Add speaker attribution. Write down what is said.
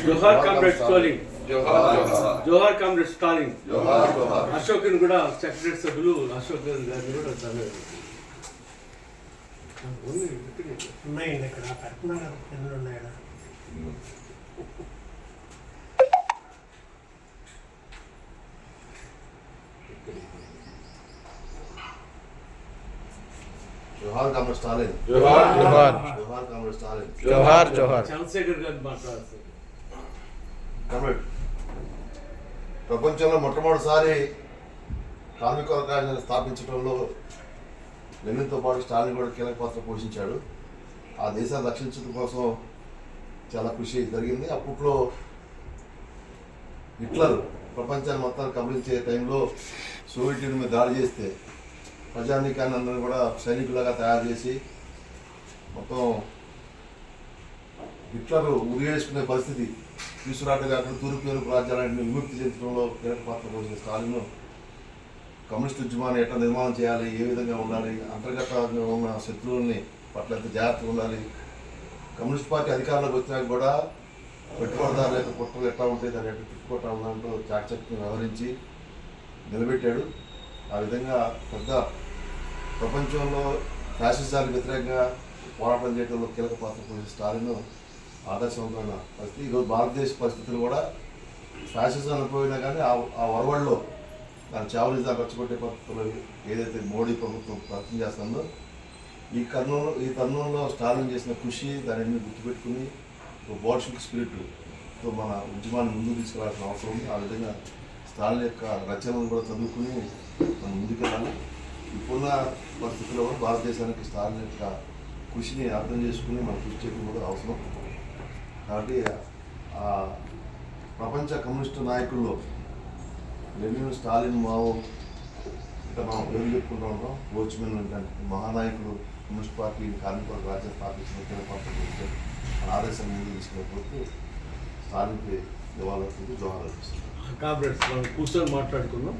Speaker 1: जोहार comrade Stalin जोहार comrade Stalin Ashok కూడా సెక్రటరీ సభ్యులు అశోక్ గారిని కూడా
Speaker 2: ఉన్నాయండి ఇక్కడ పెడుతున్నాను ఎన్ని ఉన్నాయా
Speaker 3: जोहार कामरेड स्टालिन
Speaker 4: जोहार जोहार
Speaker 3: जोहार कामरेड स्टालिन
Speaker 4: जोहार जोहार
Speaker 1: చంద్రశేఖర్ గారు మాట్లాడుతున్నారు.
Speaker 3: కామ్రేడ్, ప్రపంచంలో మొట్టమొదటిసారి కార్మిక వర్గాన్ని స్థాపించడంలో లెనిన్తో పాటు స్టాలిన్ కూడా కీలక పాత్ర పోషించాడు. ఆ దేశాన్ని రక్షించడం కోసం చాలా కృషి జరిగింది. అప్పట్లో హిట్లర్ ప్రపంచాన్ని మొత్తాన్ని కబలించే టైంలో సోవియట్ యూనియన్ మీద దాడి చేస్తే ప్రజానీకాన్ని అందరూ కూడా సైనికులుగా తయారు చేసి మొత్తం హిట్లర్ ఉరివేసుకునే పరిస్థితి తీసుకురావడం కాకుండా తూర్పు యూరోప్ రాజ్యాలను విముక్తి చెందడంలో కీలక పాత్ర పోసిన స్టాలిన్ కమ్యూనిస్ట్ ఉద్యమాన్ని ఎట్లా నిర్మాణం చేయాలి, ఏ విధంగా ఉండాలి, అంతర్గతంగా ఉన్న శత్రువుల్ని పట్ల ఎంత జాగ్రత్తగా ఉండాలి, కమ్యూనిస్ట్ పార్టీ అధికారంలోకి వచ్చినాక కూడా పెట్టుబడిదారుల యొక్క పుట్టలు ఎట్లా ఉంటాయి, దాన్ని ఎట్లా తిప్పుకోవటం ఉందంటూ చాకచక్యం వ్యవహరించి నిలబెట్టాడు. ఆ విధంగా పెద్ద ప్రపంచంలో ఫ్యాసిజానికి వ్యతిరేకంగా పోరాటం చేయడంలో కీలక పాత్ర పోసిన స్టాలిన్ ఆదర్శవంతమైన పరిస్థితి. ఈరోజు భారతదేశ పరిస్థితులు కూడా ఫ్యాసిజం అనుకోయినా కానీ ఆ వరవడిలో దాని చావలిజాన్ని రెచ్చగొట్టే పద్ధతులు ఏదైతే మోడీ ప్రభుత్వం ప్రయత్నం చేస్తుందో ఈ తరుణంలో స్టాలిన్ చేసిన కృషి దాన్ని గుర్తుపెట్టుకుని ఒక బోల్షివిక్ స్పిరిట్తో మన ఉద్యమాన్ని ముందుకు తీసుకెళ్లాల్సిన అవసరం ఉంది. ఆ విధంగా స్టాలిన్ యొక్క రచనలు కూడా చదువుకుని మనం ముందుకెళ్ళాలి. ఇప్పుడున్న పరిస్థితుల్లో కూడా భారతదేశానికి స్టాలిన్ యొక్క కృషిని అర్థం చేసుకుని మనం కృషి చేయడం కూడా అవసరం. కాబట్టి ప్రపంచ కమ్యూనిస్టు నాయకుల్లో లెనిన్, స్టాలిన్, మావో ఇంకా మనం పేరు చెప్పుకుంటూ ఉంటాం. వాచ్మెన్ అంటే మహానాయకులు కమ్యూనిస్ట్ పార్టీ కార్మిక రాజ్యం స్థాపించిన కీలక పాత్ర మన ఆదేశం ముందు తీసుకున్నప్పుడు స్టాలిన్కి నివాళులర్పిస్తూ జోహార్ అర్పిస్తుంది.
Speaker 1: కామ్రేడ్స్ మనం కూర్చొని మాట్లాడుకుందాం.